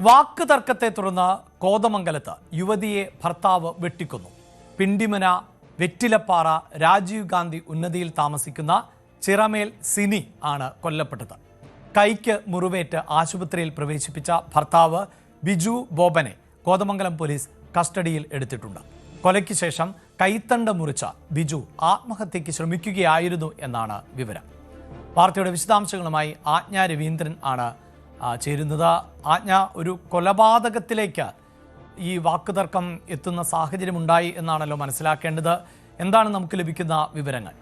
വാക്ക് തർക്കത്തെ തുടർന്ന് കോതമംഗലത്ത് യുവതിയെ ഭർത്താവ് വെട്ടിക്കൊന്നു. പിണ്ടിമന വെറ്റിലപ്പാറ രാജീവ് ഗാന്ധി ഉന്നതിയിൽ താമസിക്കുന്ന ചിറമേൽ സിനി ആണ് കൊല്ലപ്പെട്ടത്. കൈക്ക് മുറിവേറ്റ് ആശുപത്രിയിൽ പ്രവേശിപ്പിച്ച ഭർത്താവ് ബിജു ബോബനെ കോതമംഗലം പോലീസ് കസ്റ്റഡിയിൽ എടുത്തിട്ടുണ്ട്. കൊലയ്ക്ക് ശേഷം കൈത്തണ്ട മുറിച്ച ബിജു ആത്മഹത്യയ്ക്ക് ശ്രമിക്കുകയായിരുന്നു എന്നാണ് വിവരം. വാർത്തയുടെ വിശദാംശങ്ങളുമായി ആജ്ഞ രവീന്ദ്രൻ ആണ് ചേരുന്നത്. ആജ്ഞ, ഒരു കൊലപാതകത്തിലേക്ക് ഈ വാക്കുതർക്കം എത്തുന്ന സാഹചര്യം ഉണ്ടായി എന്നാണല്ലോ മനസ്സിലാക്കേണ്ടത്. എന്താണ് നമുക്ക് ലഭിക്കുന്ന വിവരങ്ങൾ?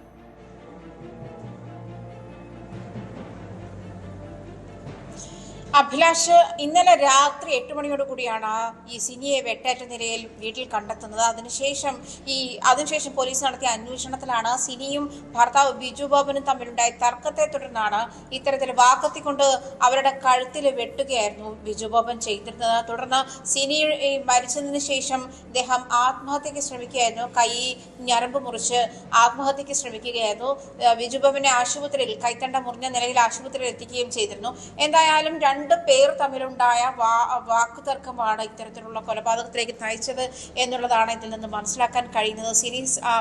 അഭിലാഷ്, ഇന്നലെ രാത്രി 8 മണിയോടുകൂടിയാണ് ഈ സിനിയെ വെട്ടേറ്റ നിലയിൽ വീട്ടിൽ കണ്ടെത്തുന്നത്. അതിനുശേഷം പോലീസ് നടത്തിയ അന്വേഷണത്തിലാണ് സിനിയും ഭർത്താവ് ബിജു ബോബനും തമ്മിലുണ്ടായ തർക്കത്തെ തുടർന്നാണ് ഇത്തരത്തിൽ വാക്കത്തിക്കൊണ്ട് അവരുടെ കഴുത്തിൽ വെട്ടുകയായിരുന്നു ബിജു ബോബൻ ചെയ്തിരുന്നത്. തുടർന്ന് സിനി മരിച്ചതിന് ശേഷം ഇദ്ദേഹം ആത്മഹത്യക്ക് ശ്രമിക്കുകയായിരുന്നു. കൈ ഞരമ്പ് മുറിച്ച് ആത്മഹത്യക്ക് ശ്രമിക്കുകയായിരുന്നു. ബിജു ബോബനെ ആശുപത്രിയിൽ കൈത്തണ്ട മുറിഞ്ഞ നിലയിൽ ആശുപത്രിയിൽ എത്തിക്കുകയും ചെയ്തിരുന്നു. എന്തായാലും രണ്ട് പേർ തമ്മിലുണ്ടായ വാക്കുതർക്കമാണ് ഇത്തരത്തിലുള്ള കൊലപാതകത്തിലേക്ക് നയിച്ചത് എന്നുള്ളതാണ് ഇതിൽ നിന്ന് മനസ്സിലാക്കാൻ കഴിയുന്നത്. സിനി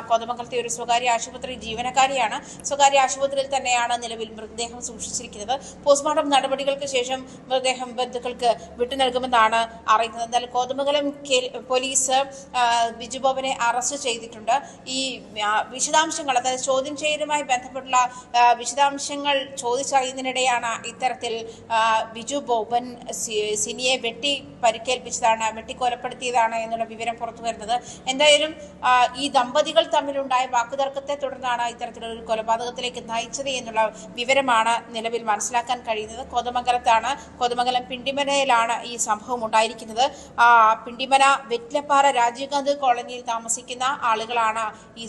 കോതമംഗലത്തെ ഒരു സ്വകാര്യ ആശുപത്രി ജീവനക്കാരിയാണ്. സ്വകാര്യ ആശുപത്രിയിൽ തന്നെയാണ് നിലവിൽ മൃതദേഹം സൂക്ഷിച്ചിരിക്കുന്നത്. പോസ്റ്റ്മോർട്ടം നടപടികൾക്ക് ശേഷം മൃതദേഹം ബന്ധുക്കൾക്ക് വിട്ടു നൽകുമെന്നാണ് അറിയുന്നത്. എന്നാൽ കോതമംഗലം പോലീസ് ബിജു ബോബനെ അറസ്റ്റ് ചെയ്തിട്ടുണ്ട്. ഈ വിശദാംശങ്ങൾ, അതായത് ചോദ്യം ചെയ്യലുമായി ബന്ധപ്പെട്ടുള്ള വിശദാംശങ്ങൾ ചോദിച്ചറിയുന്നതിനിടെയാണ് ഇത്തരത്തിൽ ബിജു ബോബൻ സിനിയെ പരിക്കേൽപ്പിച്ചതാണ്, വെട്ടിക്കൊലപ്പെടുത്തിയതാണ് എന്നുള്ള വിവരം പുറത്തു വരുന്നത്. എന്തായാലും ഈ ദമ്പതികൾ തമ്മിലുണ്ടായ വാക്കുതർക്കത്തെ തുടർന്നാണ് ഇത്തരത്തിലൊരു കൊലപാതകത്തിലേക്ക് നയിച്ചത് എന്നുള്ള വിവരമാണ് നിലവിൽ മനസ്സിലാക്കാൻ കഴിയുന്നത്. കോതമംഗലം പിണ്ടിമനയിലാണ് ഈ സംഭവം ഉണ്ടായിരിക്കുന്നത്. പിണ്ടിമന വെറ്റിലപ്പാറ രാജീവ് ഗാന്ധി കോളനിയിൽ താമസിക്കുന്ന ആളുകളാണ് ഈ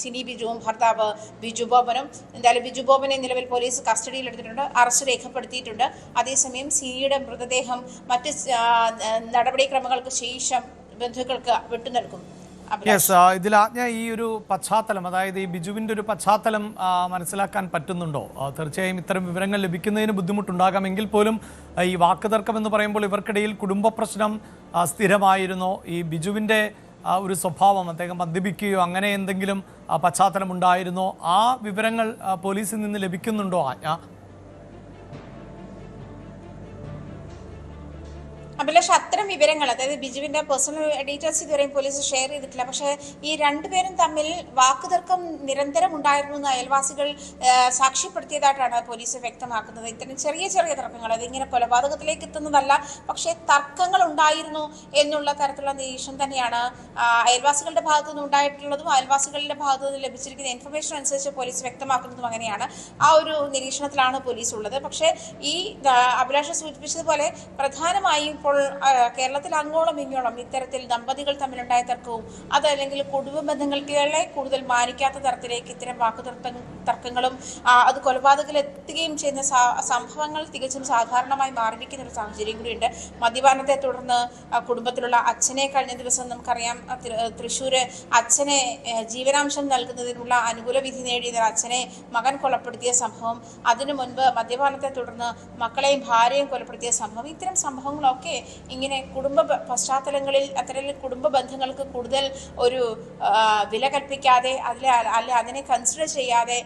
സിനി ബിജുവും ഭർത്താവ് ബിജു ബോബനും. എന്തായാലും ബിജു ബോബനെ നിലവിൽ പോലീസ് കസ്റ്റഡിയിൽ എടുത്തിട്ടുണ്ട്, അറസ്റ്റ് രേഖപ്പെടുത്തിയിട്ടുണ്ട്. അതേസമയം സിനിയുടെ മൃതദേഹം മറ്റ് നടപടിക്രമങ്ങൾക്ക് ശേഷം ബന്ധുക്കൾക്ക് വിട്ടു നൽകും. ഇതിൽ ആജ്ഞ, ഈ ഒരു പശ്ചാത്തലം, അതായത് ഈ ബിജുവിൻ്റെ ഒരു പശ്ചാത്തലം മനസ്സിലാക്കാൻ പറ്റുന്നുണ്ടോ? തീർച്ചയായും ഇത്തരം വിവരങ്ങൾ ലഭിക്കുന്നതിന് ബുദ്ധിമുട്ടുണ്ടാകാമെങ്കിൽ പോലും ഈ വാക്കുതർക്കം എന്ന് പറയുമ്പോൾ ഇവർക്കിടയിൽ കുടുംബ പ്രശ്നം സ്ഥിരമായിരുന്നോ? ഈ ബിജുവിൻ്റെ ഒരു സ്വഭാവം, അദ്ദേഹം മദ്യപിക്കുകയോ അങ്ങനെ എന്തെങ്കിലും പശ്ചാത്തലം ഉണ്ടായിരുന്നോ? ആ വിവരങ്ങൾ പോലീസിൽ നിന്ന് ലഭിക്കുന്നുണ്ടോ ആജ്ഞ? അഭിലാഷ്, അത്തരം വിവരങ്ങൾ, അതായത് ബിജുവിന്റെ പേഴ്സണൽ ഡീറ്റെയിൽസ് ഇതുവരെയും പോലീസ് ഷെയർ ചെയ്തിട്ടില്ല. പക്ഷേ ഈ രണ്ടുപേരും തമ്മിൽ വാക്കുതർക്കം നിരന്തരം ഉണ്ടായിരുന്നു എന്ന് അയൽവാസികൾ സാക്ഷ്യപ്പെടുത്തിയതായിട്ടാണ് പോലീസ് വ്യക്തമാക്കുന്നത്. ഇത്തരം ചെറിയ ചെറിയ തർക്കങ്ങൾ, അതിങ്ങനെ കൊലപാതകത്തിലേക്ക് എത്തുന്നതല്ല, പക്ഷേ തർക്കങ്ങൾ ഉണ്ടായിരുന്നു എന്നുള്ള തരത്തിലുള്ള നിരീക്ഷണം തന്നെയാണ് അയൽവാസികളുടെ ഭാഗത്തു നിന്ന് ഉണ്ടായിട്ടുള്ളതും അയൽവാസികളുടെ ഭാഗത്തു നിന്ന് ലഭിച്ചിരിക്കുന്ന ഇൻഫർമേഷൻ അനുസരിച്ച് പോലീസ് വ്യക്തമാക്കുന്നതും അങ്ങനെയാണ്. ആ ഒരു നിരീക്ഷണത്തിലാണ് പോലീസ് ഉള്ളത്. പക്ഷേ ഈ അഭിലാഷ് സൂചിപ്പിച്ചതുപോലെ പ്രധാനമായും ഇപ്പോൾ കേരളത്തിൽ അങ്ങോളം ഇങ്ങോളം ഇത്തരത്തിൽ ദമ്പതികൾ തമ്മിലുണ്ടായ തർക്കവും അതല്ലെങ്കിൽ കുടുംബ ബന്ധങ്ങളെ കൂടുതൽ മാനിക്കാത്ത തരത്തിലേക്ക് ഇത്തരം തർക്കങ്ങളും അത് കൊലപാതകത്തിലെത്തുകയും ചെയ്യുന്ന സംഭവങ്ങൾ തികച്ചും സാധാരണമായി മാറിയിരിക്കുന്ന ഒരു സാഹചര്യം കൂടിയുണ്ട്. മദ്യപാനത്തെ തുടർന്ന് കുടുംബത്തിലുള്ള അച്ഛനെ കഴിഞ്ഞ ദിവസം നമുക്കറിയാം തൃശ്ശൂര് അച്ഛനെ ജീവനാംശം നൽകുന്നതിനുള്ള അനുകൂല വിധി നേടിയ അച്ഛനെ മകൻ കൊലപ്പെടുത്തിയ സംഭവം, അതിനു മുൻപ് മദ്യപാനത്തെ തുടർന്ന് മക്കളെയും ഭാര്യയും കൊലപ്പെടുത്തിയ സംഭവം, ഇത്തരം സംഭവങ്ങളൊക്കെ ഇങ്ങനെ കുടുംബ പശ്ചാത്തലങ്ങളിൽ അത്തരം കുടുംബ ബന്ധങ്ങൾക്ക് കൂടുതൽ ഒരു വില കൽപ്പിക്കാതെ അതിനെ കൺസിഡർ ചെയ്യാതെ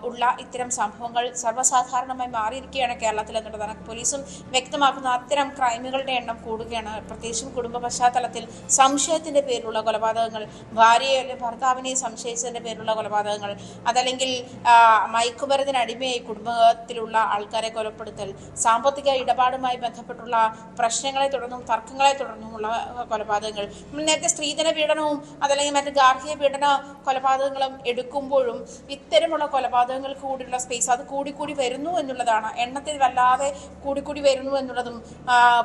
ഉള്ള ഇത്തരം സംഭവങ്ങൾ സർവ്വസാധാരണമായി മാറിയിരിക്കുകയാണ് കേരളത്തിൽ എന്നുള്ളതാണ് പോലീസും വ്യക്തമാക്കുന്ന. അത്തരം ക്രൈമുകളുടെ എണ്ണം കൂടുകയാണ്. പ്രത്യേകിച്ചും കുടുംബ പശ്ചാത്തലത്തിൽ സംശയത്തിന്റെ പേരിലുള്ള കൊലപാതകങ്ങൾ, ഭർത്താവിനെ സംശയിച്ചതിന്റെ പേരിലുള്ള കൊലപാതകങ്ങൾ, അതല്ലെങ്കിൽ മയക്കുമരുന്നിന് അടിമയായി കുടുംബത്തിലുള്ള ആൾക്കാരെ കൊലപ്പെടുത്തൽ, സാമ്പത്തിക ഇടപാടുമായി ബന്ധപ്പെട്ടുള്ള പ്രശ്നങ്ങളെ തുടർന്നും തർക്കങ്ങളെ തുടർന്നുമുള്ള കൊലപാതകങ്ങൾ, നേരത്തെ സ്ത്രീധന പീഡനവും അതല്ലെങ്കിൽ മറ്റ് ഗാർഹിക പീഡന കൊലപാതകങ്ങളും എടുക്കുമ്പോഴും ഇത്തരമുള്ള കൊലപാതകങ്ങൾക്ക് കൂടിയുള്ള സ്പേസ് അത് കൂടിക്കൂടി വരുന്നു എന്നുള്ളതാണ്. എണ്ണത്തിൽ വല്ലാതെ കൂടിക്കൂടി വരുന്നു എന്നുള്ളതും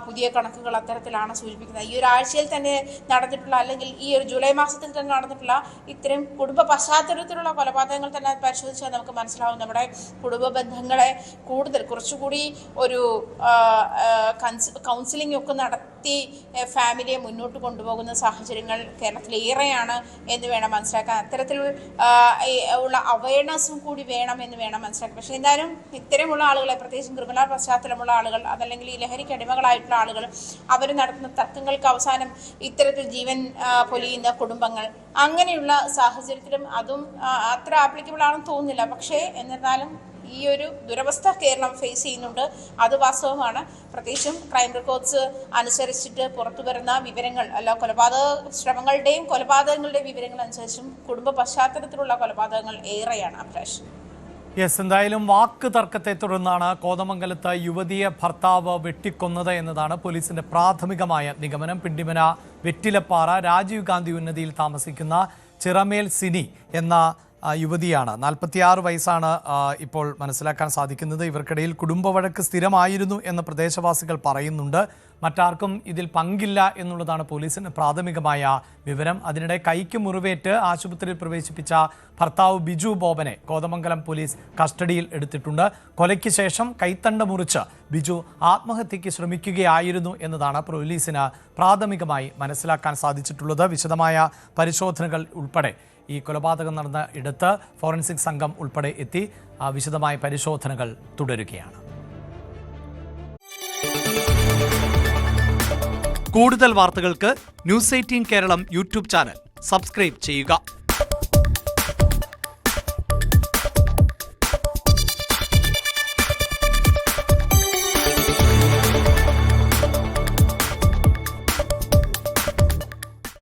പുതിയ കണക്കുകൾ അത്തരത്തിലാണ് സൂചിപ്പിക്കുന്നത്. ഈ ഒരാഴ്ചയിൽ തന്നെ നടന്നിട്ടുള്ള, അല്ലെങ്കിൽ ഈ ഒരു ജൂലൈ മാസത്തിൽ തന്നെ നടന്നിട്ടുള്ള ഇത്തരം കുടുംബ പശ്ചാത്തലത്തിലുള്ള കൊലപാതകങ്ങൾ തന്നെ പരിശോധിച്ചാൽ നമുക്ക് മനസ്സിലാവും നമ്മുടെ കുടുംബ ബന്ധങ്ങളെ കുറച്ചുകൂടി ഒരു കൗൺസിലിംഗ് കൗൺസിലിംഗ് ഒക്കെ നടത്തി ഫാമിലിയെ മുന്നോട്ട് കൊണ്ടുപോകുന്ന സാഹചര്യങ്ങൾ കേരളത്തിലേറെയാണ് എന്ന് വേണം മനസ്സിലാക്കാൻ. അത്തരത്തിലുള്ള അവയർനെസ്സും കൂടി വേണം എന്ന് വേണം മനസ്സിലാക്കാൻ. പക്ഷേ എന്തായാലും ഇത്തരമുള്ള ആളുകളെ, പ്രത്യേകിച്ചും ക്രിമിനൽ പശ്ചാത്തലമുള്ള ആളുകൾ, അതല്ലെങ്കിൽ ഈ ലഹരിക്ക് അടിമകളായിട്ടുള്ള ആളുകൾ, അവർ നടത്തുന്ന തർക്കങ്ങൾക്ക് അവസാനം ഇത്തരത്തിൽ ജീവൻ പൊലിയുന്ന കുടുംബങ്ങൾ, അങ്ങനെയുള്ള സാഹചര്യത്തിലും അതും അത്ര ആപ്ലിക്കബിൾ ആണെന്ന് തോന്നുന്നില്ല. പക്ഷേ എന്നിരുന്നാലും ഈ ഒരു ദുരവസ്ഥ കേരളം ഫേസ് ചെയ്യുന്നുണ്ട്, അത് വാസ്തവമാണ്. പ്രത്യേകിച്ചും ക്രൈം റെക്കോർഡ്സ് അനുസരിച്ചിട്ട് പുറത്തു വരുന്ന വിവരങ്ങൾ, അല്ല കൊലപാതക ശ്രമങ്ങളുടെയും കൊലപാതകങ്ങളുടെയും വിവരങ്ങൾ അനുസരിച്ചും കുടുംബ പശ്ചാത്തലത്തിലുള്ള കൊലപാതകങ്ങൾ ഏറെയാണ്. അഭിലാഷ്, യെസ്, എന്തായാലും വാക്ക് തർക്കത്തെ തുടർന്നാണ് കോതമംഗലത്ത് യുവതിയെ ഭർത്താവ് വെട്ടിക്കൊന്നത് എന്നതാണ് പോലീസിന്റെ പ്രാഥമികമായ നിഗമനം. പിണ്ടിമന വെറ്റിലപ്പാറ രാജീവ് ഗാന്ധി ഉന്നതിയിൽ താമസിക്കുന്ന ചിറമേൽ സിനി എന്ന യുവതിയാണ്. 46 വയസ്സാണ് ഇപ്പോൾ മനസ്സിലാക്കാൻ സാധിക്കുന്നത്. ഇവർക്കിടയിൽ കുടുംബ വഴക്ക് സ്ഥിരമായിരുന്നു എന്ന് പ്രദേശവാസികൾ പറയുന്നുണ്ട്. മറ്റാർക്കും ഇതിൽ പങ്കില്ല എന്നുള്ളതാണ് പോലീസിന് പ്രാഥമികമായ വിവരം. അതിനിടെ കൈക്ക് മുറിവേറ്റ് ആശുപത്രിയിൽ പ്രവേശിപ്പിച്ച ഭർത്താവ് ബിജു ബോബനെ കോതമംഗലം പോലീസ് കസ്റ്റഡിയിൽ എടുത്തിട്ടുണ്ട്. കൊലയ്ക്ക് ശേഷം കൈത്തണ്ട മുറിച്ച് ബിജു ആത്മഹത്യയ്ക്ക് ശ്രമിക്കുകയായിരുന്നു എന്നതാണ് പോലീസിന് പ്രാഥമികമായി മനസ്സിലാക്കാൻ സാധിച്ചിട്ടുള്ളത്. വിശദമായ പരിശോധനകൾ ഉൾപ്പെടെ ഈ കൊലപാതകം നടന്ന ഇടത്ത് ഫോറൻസിക് സംഘം ഉൾപ്പെടെ എത്തി വിശദമായ പരിശോധനകൾ തുടരുകയാണ്. കൂടുതൽ വാർത്തകൾക്ക് news 18 Keralam YouTube channel subscribe ചെയ്യുക.